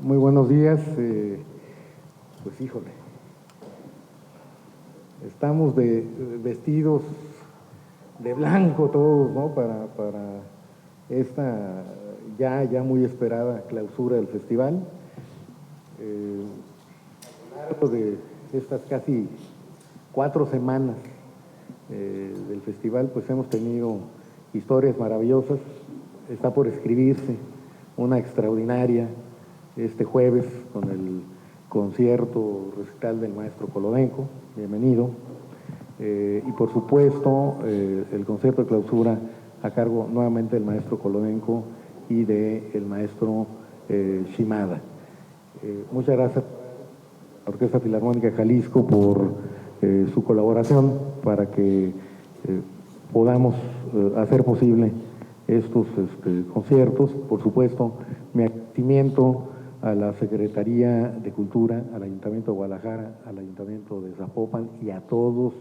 Muy buenos días. Pues híjole, estamos vestidos de blanco todos, ¿no? Para esta ya muy esperada clausura del festival. A lo largo de estas casi 4 semanas del festival, pues hemos tenido historias maravillosas. Está por escribirse una extraordinaria este jueves con el concierto recital del maestro Colodenco, bienvenido, y por supuesto el concierto de clausura a cargo nuevamente del maestro Colodenco y del maestro Shimada. Muchas gracias a la Orquesta Filarmónica de Jalisco por su colaboración para que podamos hacer posible estos conciertos. Por supuesto, mi agradecimiento a la Secretaría de Cultura, al Ayuntamiento de Guadalajara, al Ayuntamiento de Zapopan y a todos,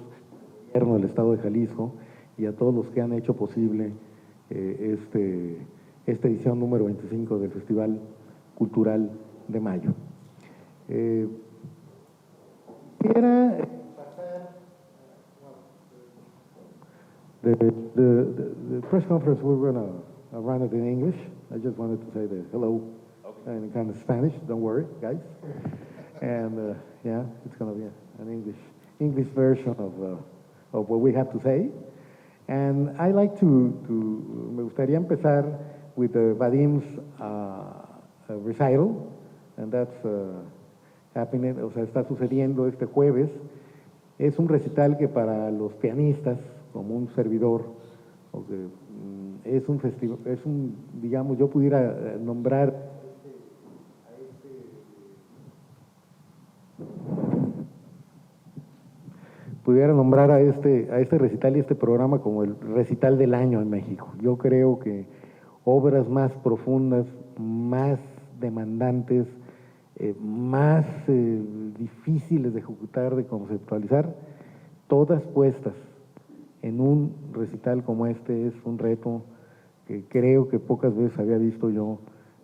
el gobierno del Estado de Jalisco y a todos los que han hecho posible esta edición número 25 del Festival Cultural de Mayo. Quisiera the press conference, we're going to run it in English. I just wanted to say the hello in kind of Spanish. Don't worry, guys. And yeah, it's going to be an English version of what we have to say. And I like me gustaría empezar with Vadim's recital, and that's happening, o sea, está sucediendo este jueves. Es un recital que para los pianistas, como un servidor, es un festival, digamos, yo pudiera nombrar a este recital y este programa como el recital del año en México. Yo creo que obras más profundas, más demandantes, más difíciles de ejecutar, de conceptualizar, todas puestas en un recital como este, es un reto que creo que pocas veces había visto yo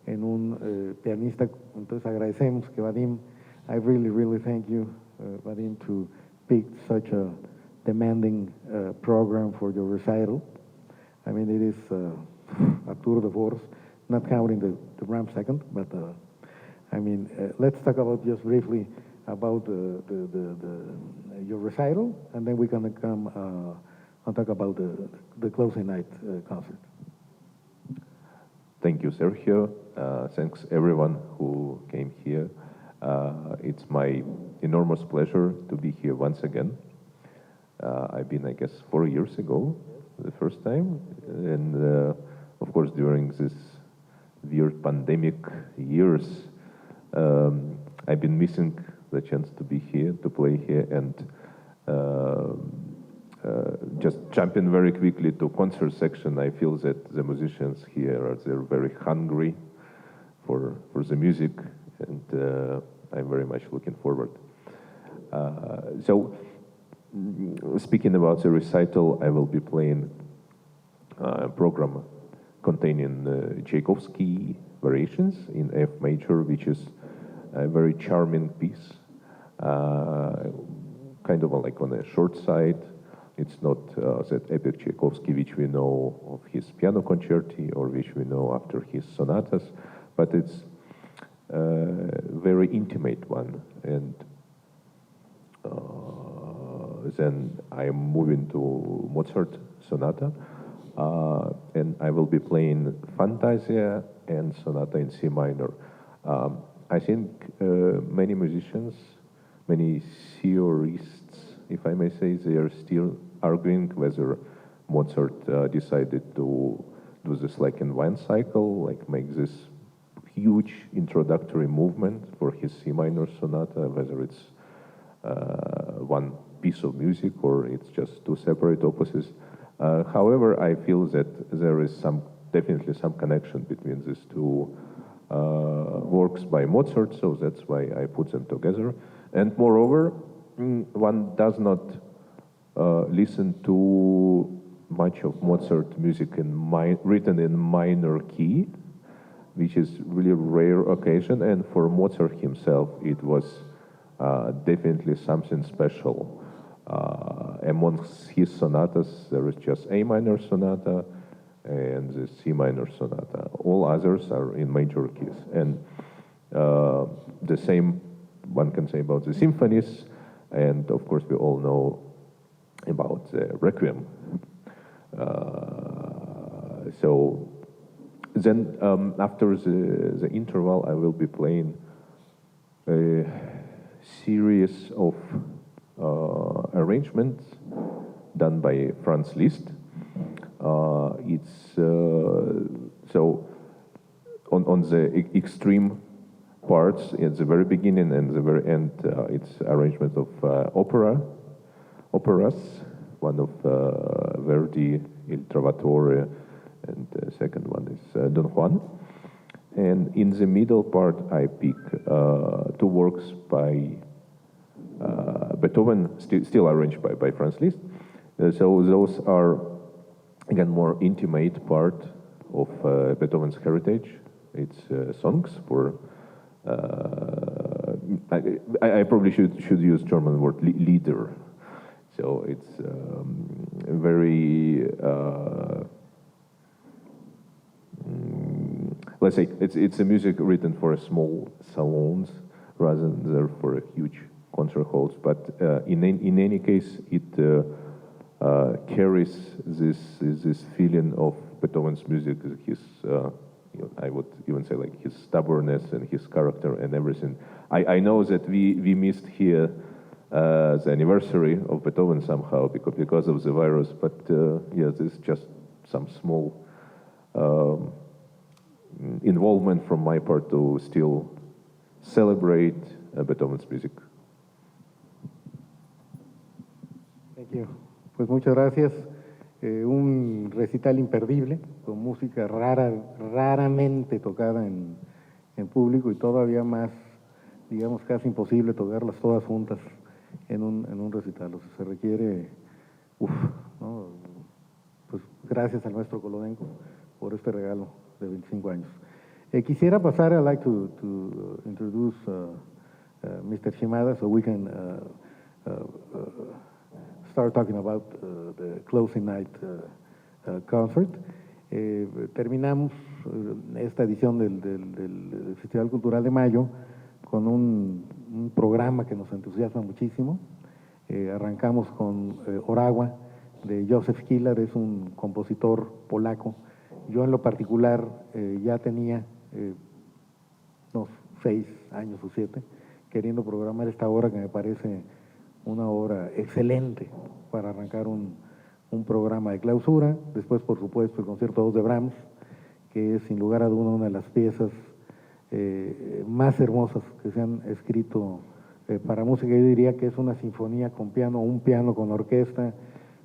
en un pianista. Entonces agradecemos que Vadim, I really thank you, Vadim, to pick such a demanding program for your recital. I mean, it is a tour de force, not counting the ramp second, but I mean, let's talk about just briefly about your recital, and then we're going to come and talk about the closing night concert. Thank you, Sergio. Thanks everyone who came here. It's my enormous pleasure to be here once again. I've been, I guess, 4 years ago, the first time, and of course during this weird pandemic years, I've been missing the chance to be here, to play here, and just jumping very quickly to concert section, I feel that the musicians here they're very hungry for the music, and I'm very much looking forward. So, speaking about the recital, I will be playing a program containing Tchaikovsky variations in F major, which is a very charming piece, kind of like on a short side. It's not that epic Tchaikovsky which we know of his piano concerti or which we know after his sonatas, but it's a very intimate one. And then I'm moving to Mozart sonata, and I will be playing Fantasia and Sonata in C minor. I think many musicians, many theorists, if I may say, they are still arguing whether Mozart decided to do this like in one cycle, like make this huge introductory movement for his C minor sonata, whether it's one piece of music or it's just two separate opuses. However, I feel that there is definitely some connection between these two works by Mozart, so that's why I put them together. And moreover, one does not listen to much of Mozart music written in minor key, which is really a rare occasion. And for Mozart himself, it was definitely something special. Amongst his sonatas, there is just A minor sonata and the C minor sonata. All others are in major keys. And the same one can say about the symphonies, and of course we all know about the Requiem. So then after the interval, I will be playing a series of arrangements done by Franz Liszt. It's so on the extreme parts at the very beginning and the very end, it's arrangement of operas, one of Verdi, Il Trovatore, and the second one is Don Juan. And in the middle part, I pick two works by Beethoven, still arranged by Franz Liszt. So those are, again, more intimate part of Beethoven's heritage. It's songs for, I probably should use German word, Lieder. So it's very, let's say, it's a music written for small salons rather than for a huge concert halls. But in any case, it carries this feeling of Beethoven's music, his I would even say like his stubbornness and his character and everything. I know that we missed here the anniversary of Beethoven somehow because of the virus, but yeah, this is just some small involvement from my part to still celebrate Beethoven's music. Thank you. Pues muchas gracias. Un recital imperdible, con música raramente tocada en público y todavía más, digamos, casi imposible tocarlas todas juntas en un recital. O sea, se requiere, ¿no? Pues gracias al maestro Kolodenko por este regalo de 25 años. Quisiera pasar, I'd like to introduce Mr. Shimada so we can start talking about the closing night concert. Terminamos esta edición del Festival Cultural de Mayo con un programa que nos entusiasma muchísimo. Arrancamos con Oragua de Józef Kilar, es un compositor polaco. Yo en lo particular ya tenía unos 6 años o 7 queriendo programar esta obra que me parece una obra excelente para arrancar un programa de clausura. Después, por supuesto, el concierto 2 de Brahms, que es sin lugar a duda una de las piezas más hermosas que se han escrito para música. Yo diría que es una sinfonía con piano, un piano con orquesta.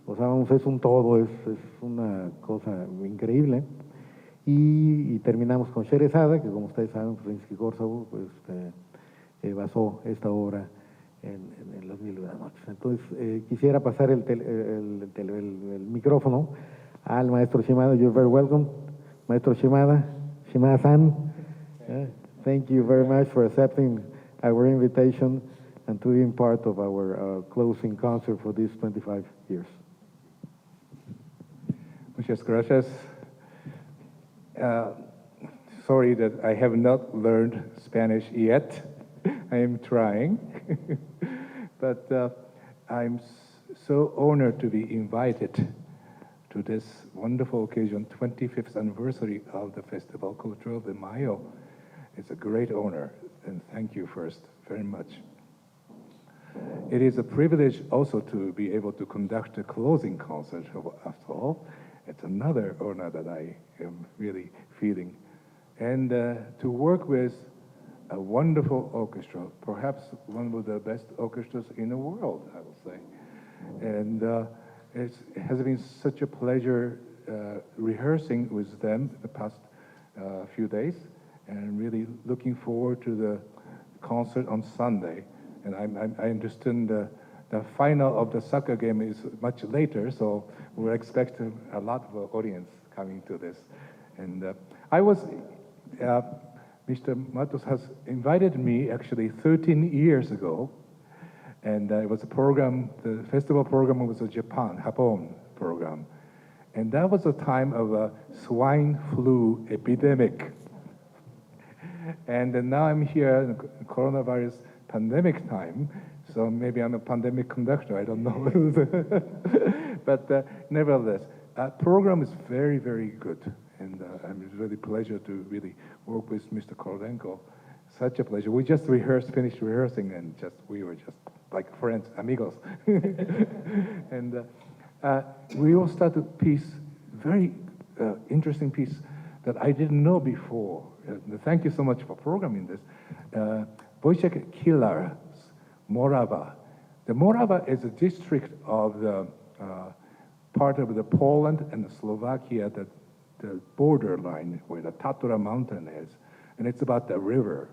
O sea, vamos, es un todo, es una cosa increíble. Y terminamos con Sherezada, que como ustedes saben, Rimsky-Korsakov pues, basó esta obra en Las Mil y una Noches. Entonces, quisiera pasar el micrófono al maestro Shimada. You're very welcome, maestro Shimada, Shimada-san. Thank you very much for accepting our invitation and to being part of our closing concert for these 25 years. Muchas gracias. Sorry that I have not learned Spanish yet. I am trying. But I'm so honored to be invited to this wonderful occasion, 25th anniversary of the Festival Cultural de Mayo. It's a great honor, and thank you first very much. It is a privilege also to be able to conduct a closing concert, after all. It's another honor that I am really feeling. And to work with a wonderful orchestra, perhaps one of the best orchestras in the world, I will say. And it has been such a pleasure rehearsing with them the past few days, and really looking forward to the concert on Sunday. And I understand the final of the soccer game is much later, so we're expecting a lot of audience coming to this. And I was Mr. Matos has invited me actually 13 years ago, and it was a program, the festival program was a Japon program. And that was a time of a swine flu epidemic. And now I'm here in the coronavirus pandemic time, so maybe I'm a pandemic conductor, I don't know. But nevertheless, program is very, very good. And it's really pleasure to really work with Mr. Korolenko. Such a pleasure. We just finished rehearsing, and we were just like friends, amigos. And we all started a piece, very interesting piece that I didn't know before. Thank you so much for programming this. Wojciech Kilar's Morava. The Morava is a district of the part of the Poland and the Slovakia, the borderline where the Tatra mountain is, and it's about the river.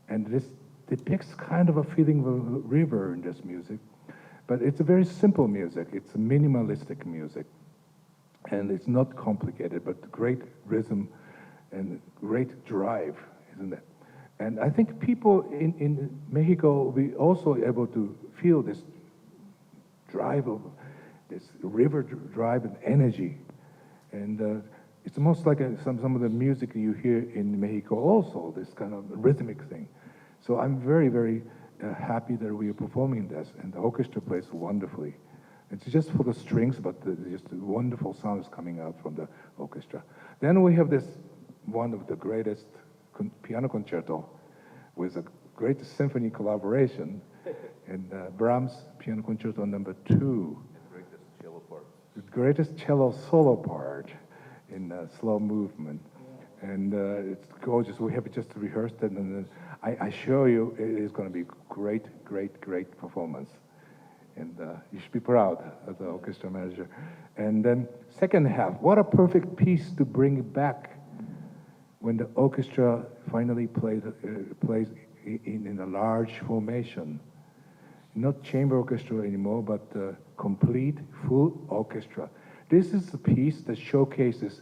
And this depicts kind of a feeling of a river in this music, but it's a very simple music. It's a minimalistic music, and it's not complicated, but great rhythm and great drive, isn't it? And I think people in Mexico will be also able to feel this drive of this river drive and energy. And it's almost like some of the music you hear in Mexico also, this kind of rhythmic thing. So I'm very, very happy that we are performing this, and the orchestra plays wonderfully. It's just for the strings, but just the wonderful sounds coming out from the orchestra. Then we have this one of the greatest piano concerto with a great symphony collaboration, and Brahms Piano Concerto number 2. The greatest cello part. The greatest cello solo part in slow movement. And it's gorgeous. We have just rehearsed it, and I assure you it is going to be great, great, great performance. And you should be proud as the orchestra manager. And then second half, what a perfect piece to bring back when the orchestra finally plays in a large formation. Not chamber orchestra anymore, but complete, full orchestra. This is a piece that showcases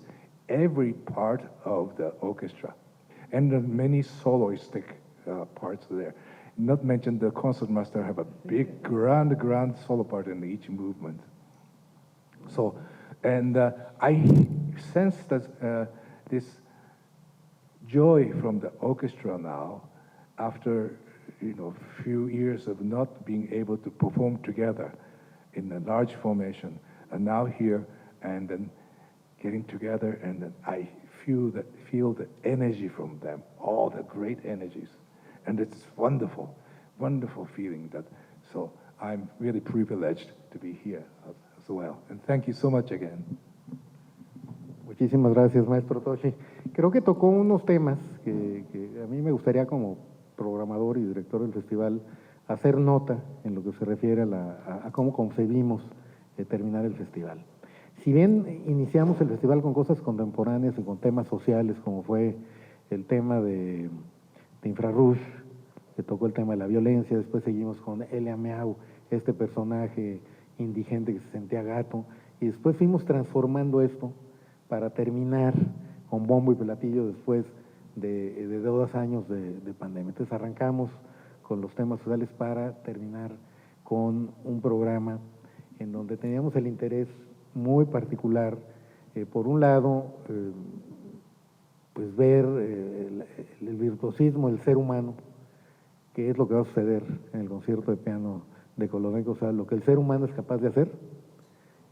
every part of the orchestra and the many soloistic parts there. Not mention the concertmaster have a big, grand solo part in each movement. So, and I sense that this joy from the orchestra now, after few years of not being able to perform together in a large formation, and now here and then getting together, and then I feel the energy from them, all the great energies, and it's wonderful, wonderful feeling that. So I'm really privileged to be here as well, and thank you so much again. Muchísimas gracias, maestro Toshi. Creo que tocó unos temas que a mí me gustaría como programador y director del festival hacer nota en lo que se refiere a cómo concebimos terminar el festival. Si bien iniciamos el festival con cosas contemporáneas y con temas sociales, como fue el tema de Infrarouge, que tocó el tema de la violencia, después seguimos con Elia Miau, este personaje indigente que se sentía gato, y después fuimos transformando esto para terminar con bombo y platillo después de 2 años de pandemia. Entonces arrancamos con los temas sociales para terminar con un programa en donde teníamos el interés muy particular, por un lado, pues ver el virtuosismo del ser humano, que es lo que va a suceder en el concierto de piano de Korolenko, o sea, lo que el ser humano es capaz de hacer,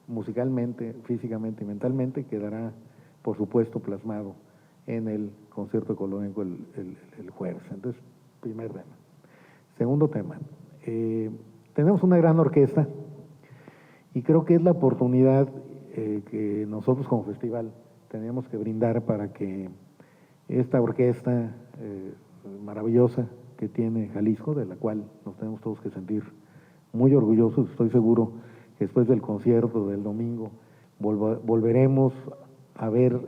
musicalmente, físicamente y mentalmente, quedará, por supuesto, plasmado en el concierto de Korolenko el jueves. Entonces, primer tema. Segundo tema, tenemos una gran orquesta, y creo que es la oportunidad que nosotros como festival tenemos que brindar para que esta orquesta maravillosa que tiene Jalisco, de la cual nos tenemos todos que sentir muy orgullosos. Estoy seguro que después del concierto del domingo volveremos a ver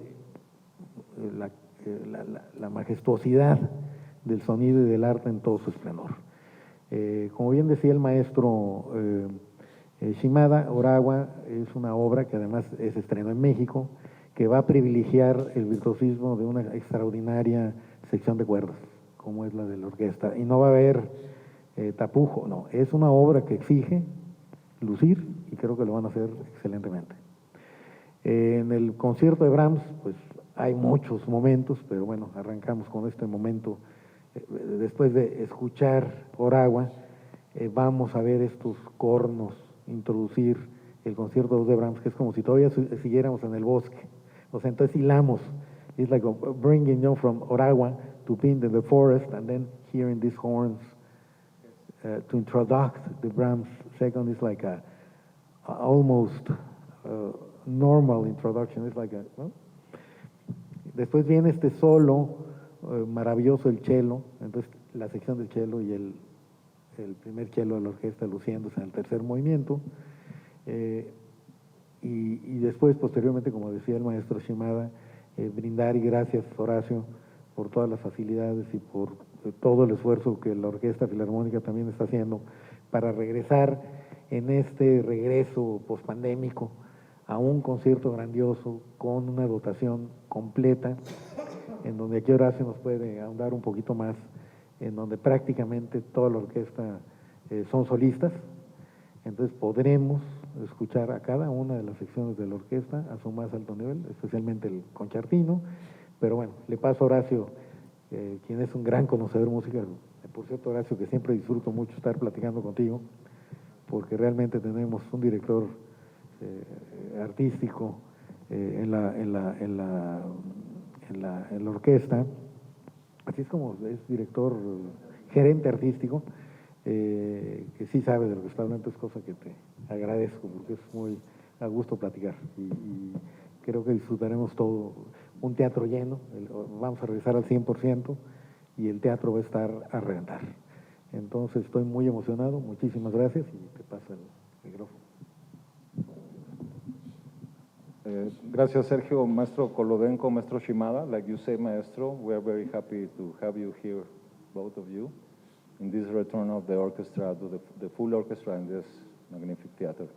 la majestuosidad del sonido y del arte en todo su esplendor. Como bien decía el maestro Shimada, Oragua es una obra que además se estrenó en México, que va a privilegiar el virtuosismo de una extraordinaria sección de cuerdas, como es la de la orquesta, y no va a haber tapujo, no, es una obra que exige lucir y creo que lo van a hacer excelentemente. En el concierto de Brahms, pues hay muchos momentos, pero bueno, arrancamos con este momento. Después de escuchar Oragua, vamos a ver estos cornos introducir el concierto de Brahms, que es como si todavía siguiéramos en el bosque. O sea, entonces hilamos. It's like bringing you from Oragua to being in the forest and then hearing these horns to introduce the Brahms second is like a almost normal introduction. It's like a, ¿no? Después viene este solo maravilloso, el cello, entonces la sección del cello y el primer cello de la orquesta luciéndose en el tercer movimiento, y después, posteriormente, como decía el maestro Shimada, brindar, y gracias, Horacio, por todas las facilidades y por todo el esfuerzo que la Orquesta Filarmónica también está haciendo para regresar en este regreso pospandémico a un concierto grandioso con una dotación completa, en donde aquí Horacio nos puede ahondar un poquito más, en donde prácticamente toda la orquesta son solistas, entonces podremos escuchar a cada una de las secciones de la orquesta a su más alto nivel, especialmente el concertino, pero bueno, le paso a Horacio, quien es un gran conocedor de música. Por cierto, Horacio, que siempre disfruto mucho estar platicando contigo, porque realmente tenemos un director artístico en la orquesta, así es como es director, gerente artístico, que sí sabe de lo que está hablando, es cosa que te agradezco, porque es muy a gusto platicar, y creo que disfrutaremos todo, un teatro lleno, vamos a regresar al 100%, y el teatro va a estar a reventar. Entonces estoy muy emocionado, muchísimas gracias, y te paso el micrófono. Gracias, Sergio. Maestro Kolodenko, Maestro Shimada, like you say, Maestro, we are very happy to have you here, both of you, in this return of the orchestra, to the full orchestra in this magnificent theater.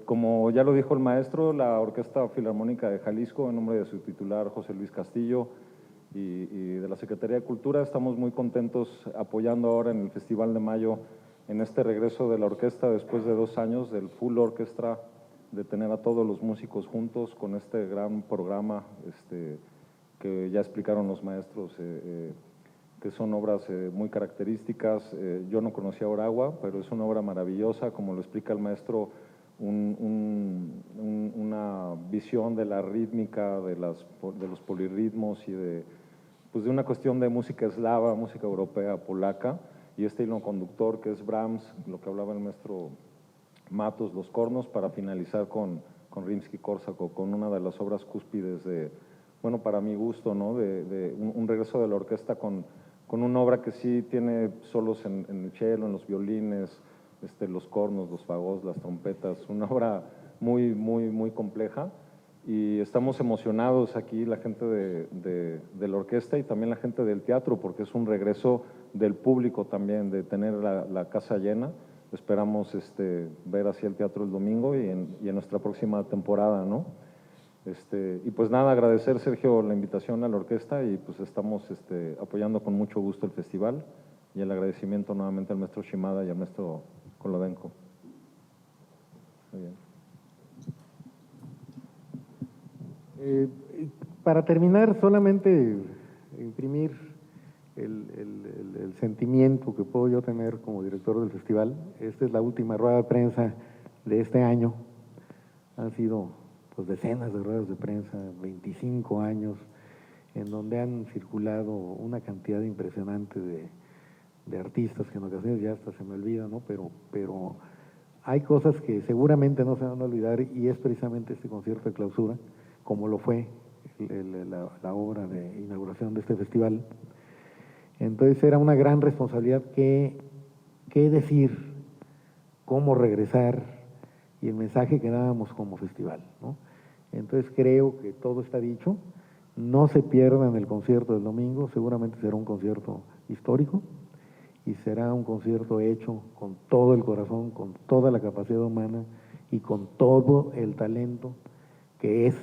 Como ya lo dijo el maestro, la Orquesta Filarmónica de Jalisco, en nombre de su titular José Luis Castillo y de la Secretaría de Cultura, estamos muy contentos apoyando ahora en el Festival de Mayo, en este regreso de la orquesta después de 2 años del full orchestra, de tener a todos los músicos juntos con este gran programa que ya explicaron los maestros, que son obras muy características. Yo no conocía Oragua, pero es una obra maravillosa, como lo explica el maestro, una visión de la rítmica, de los polirritmos y de una cuestión de música eslava, música europea, polaca, y este hilo conductor que es Brahms, lo que hablaba el maestro Matos, los cornos, para finalizar con Rimsky-Kórsakov, con una de las obras cúspides de, bueno, para mi gusto, ¿no? de un regreso de la orquesta con una obra que sí tiene solos en el cello, en los violines, los cornos, los fagots, las trompetas, una obra muy, muy, muy compleja, y estamos emocionados aquí, la gente de la orquesta y también la gente del teatro, porque es un regreso del público también, de tener la casa llena. Esperamos ver así el teatro el domingo y en nuestra próxima temporada, ¿no? Y pues nada, agradecer, Sergio, la invitación a la orquesta, y pues estamos apoyando con mucho gusto el festival, y el agradecimiento nuevamente al maestro Shimada y al maestro Kolodenko. Muy bien. Para terminar, solamente imprimir el sentimiento que puedo yo tener como director del festival. Esta es la última rueda de prensa de este año. Han sido pues decenas de ruedas de prensa, 25 años, en donde han circulado una cantidad impresionante de artistas que en ocasiones ya hasta se me olvida, ¿no? Pero hay cosas que seguramente no se van a olvidar, y es precisamente este concierto de clausura, como lo fue la obra de inauguración de este festival. Entonces era una gran responsabilidad qué decir, cómo regresar, y el mensaje que dábamos como festival, ¿no? Entonces creo que todo está dicho. No se pierdan el concierto del domingo, seguramente será un concierto histórico, y será un concierto hecho con todo el corazón, con toda la capacidad humana y con todo el talento que es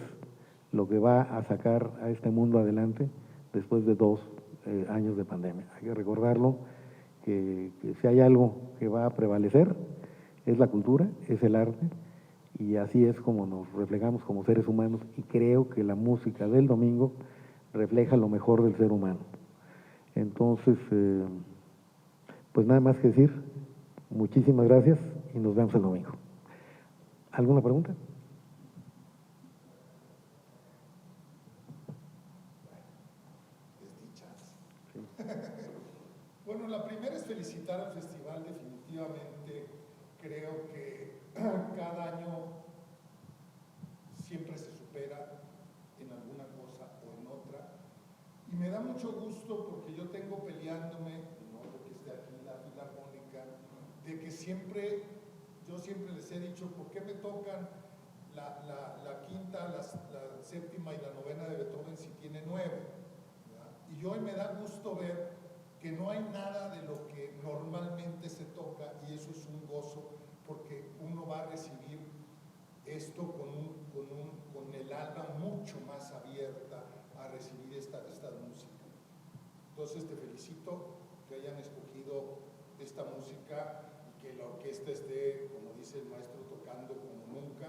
lo que va a sacar a este mundo adelante después de 2 años de pandemia. Hay que recordarlo, que si hay algo que va a prevalecer, es la cultura, es el arte, y así es como nos reflejamos como seres humanos, y creo que la música del domingo refleja lo mejor del ser humano. Entonces, pues nada más que decir, muchísimas gracias y nos vemos el domingo. ¿Alguna pregunta? Bueno, la primera es felicitar al festival. Definitivamente creo que cada año siempre se supera en alguna cosa o en otra, y me da mucho gusto porque yo tengo peleándome, no porque esté aquí la Filarmónica, de que yo siempre les he dicho, ¿por qué me tocan la quinta, la séptima y la novena de Beethoven si tiene 9? Y hoy me da gusto ver que no hay nada de lo que normalmente se toca, y eso es un gozo, porque uno va a recibir esto con el alma mucho más abierta a recibir esta música. Entonces te felicito que hayan escogido esta música y que la orquesta esté, como dice el maestro, tocando como nunca,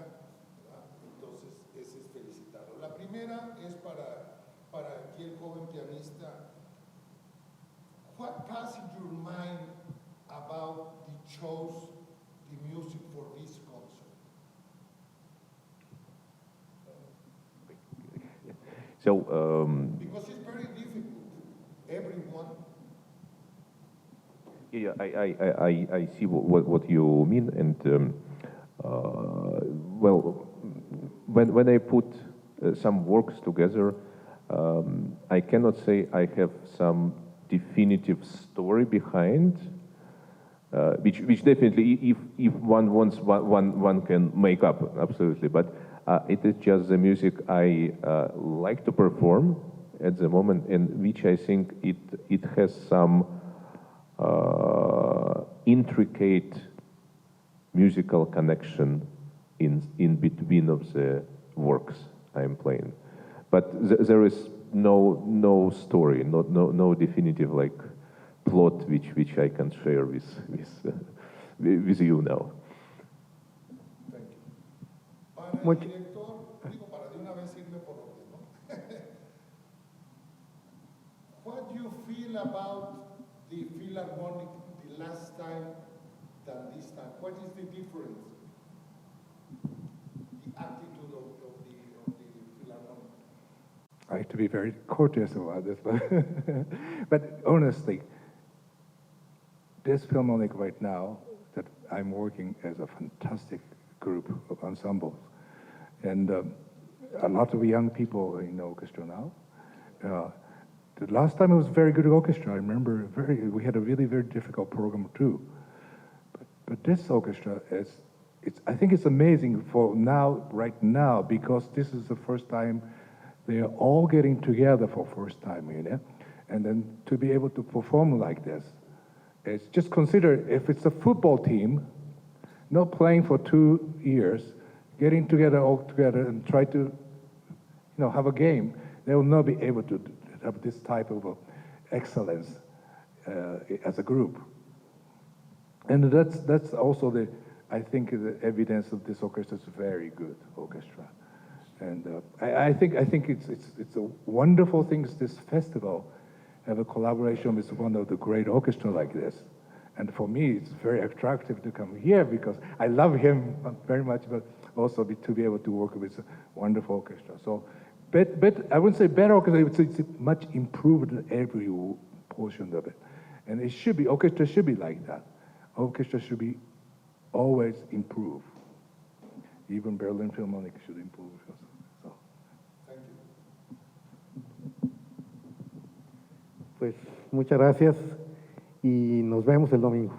¿verdad? Entonces ese es felicitarlo. La primera es para aquí el joven pianista. What passed in your mind about the choice, the music for this concert? So, Because it's very difficult. Everyone. yeah, I see what you mean, and well, when I put some works together, I cannot say I have some definitive story behind, which definitely, if one wants, one can make up, absolutely. But it is just the music I like to perform at the moment, and which I think it has some intricate musical connection in between of the works I am playing. But there is no story, no definitive like plot which I can share with you now. Thank you. Para el director, digo, para de una vez irme por orden, ¿no? What do you feel about the Philharmonic the last time than this time? What is the difference? The attitude of the Philharmonic? I have to be very courteous about this, but honestly, this Philharmonic right now, that I'm working as a fantastic group of ensembles, and a lot of young people in the orchestra now. The last time it was a very good orchestra. I remember we had a really very difficult program too. But this orchestra I think it's amazing for now, right now, because this is the first time they are all getting together for first time, you know, and then to be able to perform like this. It's just consider if it's a football team, not playing for 2 years, getting together all together and try to, have a game. They will not be able to have this type of excellence as a group. And that's also I think the evidence of this orchestra is a very good orchestra. And I think it's a wonderful thing. This festival have a collaboration with one of the great orchestra like this. And for me, it's very attractive to come here because I love him very much, but also to be able to work with a wonderful orchestra. So, but I wouldn't say better orchestra. It's much improved in every portion of it, and orchestra should be like that. Orchestra should be always improve. Even Berlin Philharmonic should improve. So. Thank you. Pues muchas gracias y nos vemos el domingo.